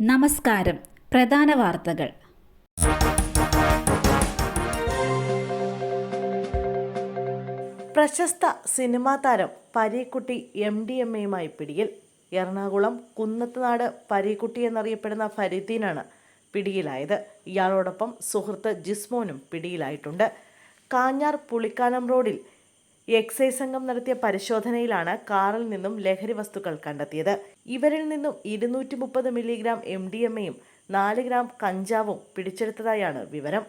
നമസ്കാരം. പ്രധാന വാർത്തകൾ. പ്രശസ്ത സിനിമാ താരം പരീക്കുട്ടി MDMA പിടിയിൽ. എറണാകുളം കുന്നത്തുനാട് പരീക്കുട്ടി എന്നറിയപ്പെടുന്ന ഫരീദീനാണ് പിടിയിലായത്. ഇയാളോടൊപ്പം സുഹൃത്ത് ജിസ്മോനും പിടിയിലായിട്ടുണ്ട്. കാഞ്ഞാർ പുളിക്കാനം റോഡിൽ എക്സൈസ് സംഘം നടത്തിയ പരിശോധനയിലാണ് കാറിൽ നിന്നും ലഹരി വസ്തുക്കൾ കണ്ടെത്തിയത്. ഇവരിൽ നിന്നും 230 മില്ലിഗ്രാം MDMA-യും 4 ഗ്രാം കഞ്ചാവും പിടിച്ചെടുത്തതായാണ് വിവരം.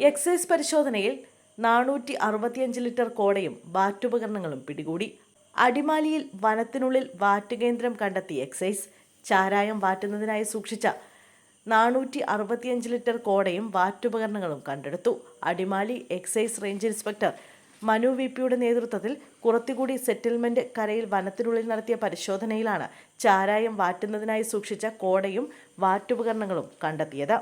എക്സൈസ് പരിശോധനയിൽ 465 ലിറ്റർ കോടയും വാറ്റുപകരണങ്ങളും പിടികൂടി. അടിമാലിയിൽ വനത്തിനുള്ളിൽ വാറ്റ് കേന്ദ്രം കണ്ടെത്തി എക്സൈസ്. ചാരായം വാറ്റുന്നതിനായി സൂക്ഷിച്ച 465 ലിറ്റർ കോടയും വാറ്റുപകരണങ്ങളും കണ്ടെടുത്തു. Adimali excise range inspector Manu VPയുടെ നേതൃത്വത്തിൽ കുറത്തിക്കുടി സെറ്റിൽമെന്റ് കരയിൽ വനത്തിനുള്ളിൽ നടത്തിയ പരിശോധനയിലാണ് ചാരായം വാറ്റുന്നതിനായി സൂക്ഷിച്ച കോടയും വാറ്റുപകരണങ്ങളും കണ്ടെത്തിയത്.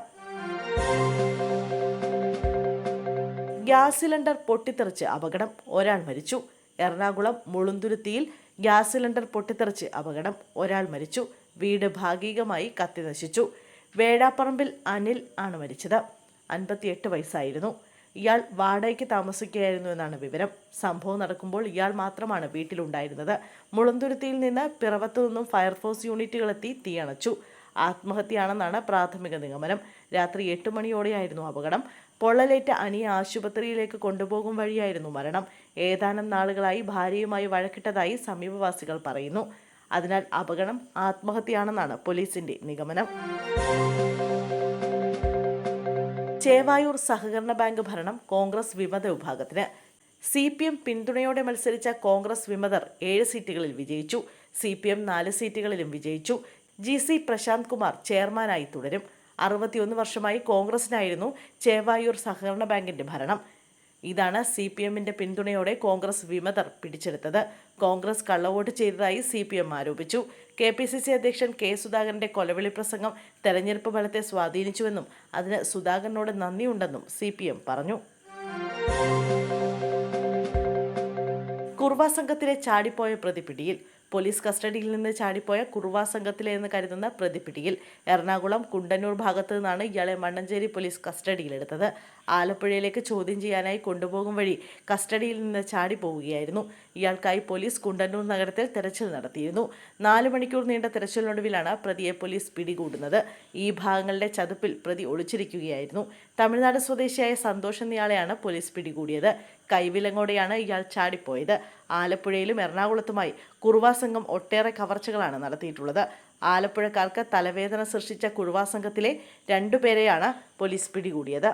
ഗ്യാസ് സിലിണ്ടർ പൊട്ടിത്തെറിച്ച് അപകടം, ഒരാൾ മരിച്ചു. എറണാകുളം മുളുന്തുരുത്തിയിൽ ഗ്യാസ് സിലിണ്ടർ പൊട്ടിത്തെറിച്ച് അപകടം, ഒരാൾ മരിച്ചു. വീട് ഭാഗികമായി കത്തിനശിച്ചു. വേഴാപ്പറമ്പിൽ അനിൽ ആണ് മരിച്ചത്. 58 വയസ്സായിരുന്നു. ഇയാൾ വാടകയ്ക്ക് താമസിക്കുകയായിരുന്നു എന്നാണ് വിവരം. സംഭവം നടക്കുമ്പോൾ ഇയാൾ മാത്രമാണ് വീട്ടിലുണ്ടായിരുന്നത്. മുളന്തുരുത്തിയിൽ നിന്ന് പിറവത്തു നിന്നും ഫയർഫോഴ്സ് യൂണിറ്റുകളെത്തി തീയണച്ചു. ആത്മഹത്യയാണെന്നാണ് പ്രാഥമിക നിഗമനം. രാത്രി 8 മണിയോടെയായിരുന്നു അപകടം. പൊള്ളലേറ്റ അനിയെ ആശുപത്രിയിലേക്ക് കൊണ്ടുപോകും വഴിയായിരുന്നു മരണം. ഏതാനും നാളുകളായി ഭാര്യയുമായി വഴക്കിട്ടതായി സമീപവാസികൾ പറയുന്നു. അതിനാൽ അപകടം ആത്മഹത്യയാണെന്നാണ് പോലീസിന്റെ നിഗമനം. ചേവായൂർ സഹകരണ ബാങ്ക് ഭരണം കോൺഗ്രസ് വിമത വിഭാഗത്തിന്. CPM പിന്തുണയോടെ മത്സരിച്ച കോൺഗ്രസ് വിമതർ 7 സീറ്റുകളിൽ വിജയിച്ചു. CPM 4 സീറ്റുകളിലും വിജയിച്ചു. GC പ്രശാന്ത് കുമാർ ചെയർമാനായി തുടരും. 61 വർഷമായി കോൺഗ്രസിനായിരുന്നു ചേവായൂർ സഹകരണ ബാങ്കിന്റെ ഭരണം. ഇതാണ് CPMന്റെ പിന്തുണയോടെ കോൺഗ്രസ് വിമതർ പിടിച്ചെടുത്തത്. കോൺഗ്രസ് കള്ളവോട്ട് ചെയ്തതായി CPM ആരോപിച്ചു. KPCC അധ്യക്ഷൻ K സുധാകരന്റെ കൊലവിളി പ്രസംഗം തെരഞ്ഞെടുപ്പ് ഫലത്തെ സ്വാധീനിച്ചുവെന്നും അതിന് സുധാകരനോട് നന്ദിയുണ്ടെന്നും CPM പറഞ്ഞു. കുർവ സംഘത്തിലെ ചാടിപ്പോയ പ്രതി പിടിയിൽ. പോലീസ് കസ്റ്റഡിയിൽ നിന്ന് ചാടിപ്പോയ കുർവ സംഘത്തിലെ എന്ന് കരുതുന്ന പ്രതി പിടിയിൽ. എറണാകുളം കുണ്ടന്നൂർ ഭാഗത്തു നിന്നാണ് ഇയാളെ മണ്ണഞ്ചേരി പോലീസ് കസ്റ്റഡിയിലെടുത്തത്. ആലപ്പുഴയിലേക്ക് ചോദ്യം ചെയ്യാനായി കൊണ്ടുപോകും വഴി കസ്റ്റഡിയിൽ നിന്ന് ചാടിപ്പോവുകയായിരുന്നു. ഇയാൾക്കായി പോലീസ് കുണ്ടന്നൂർ നഗരത്തിൽ തെരച്ചിൽ നടത്തിയിരുന്നു. 4 മണിക്കൂർ നീണ്ട തെരച്ചിലിനൊടുവിലാണ് പ്രതിയെ പോലീസ് പിടികൂടുന്നത്. ഈ ഭാഗങ്ങളുടെ ചതുപ്പിൽ പ്രതി ഒളിച്ചിരിക്കുകയായിരുന്നു. തമിഴ്നാട് സ്വദേശിയായ സന്തോഷ് എന്നയാളെയാണ് പോലീസ് പിടികൂടിയത്. കൈവിലങ്ങോടെയാണ് ഇയാൾ ചാടിപ്പോയത്. ആലപ്പുഴയിലും എറണാകുളത്തുമായി കുറുവ സംഘം ഒട്ടേറെ കവർച്ചകളാണ് നടത്തിയിട്ടുള്ളത്. ആലപ്പുഴക്കാർക്ക് തലവേദന സൃഷ്ടിച്ച കുറുവ സംഘത്തിലെ 2 പേരെയാണ് പോലീസ് പിടികൂടിയത്.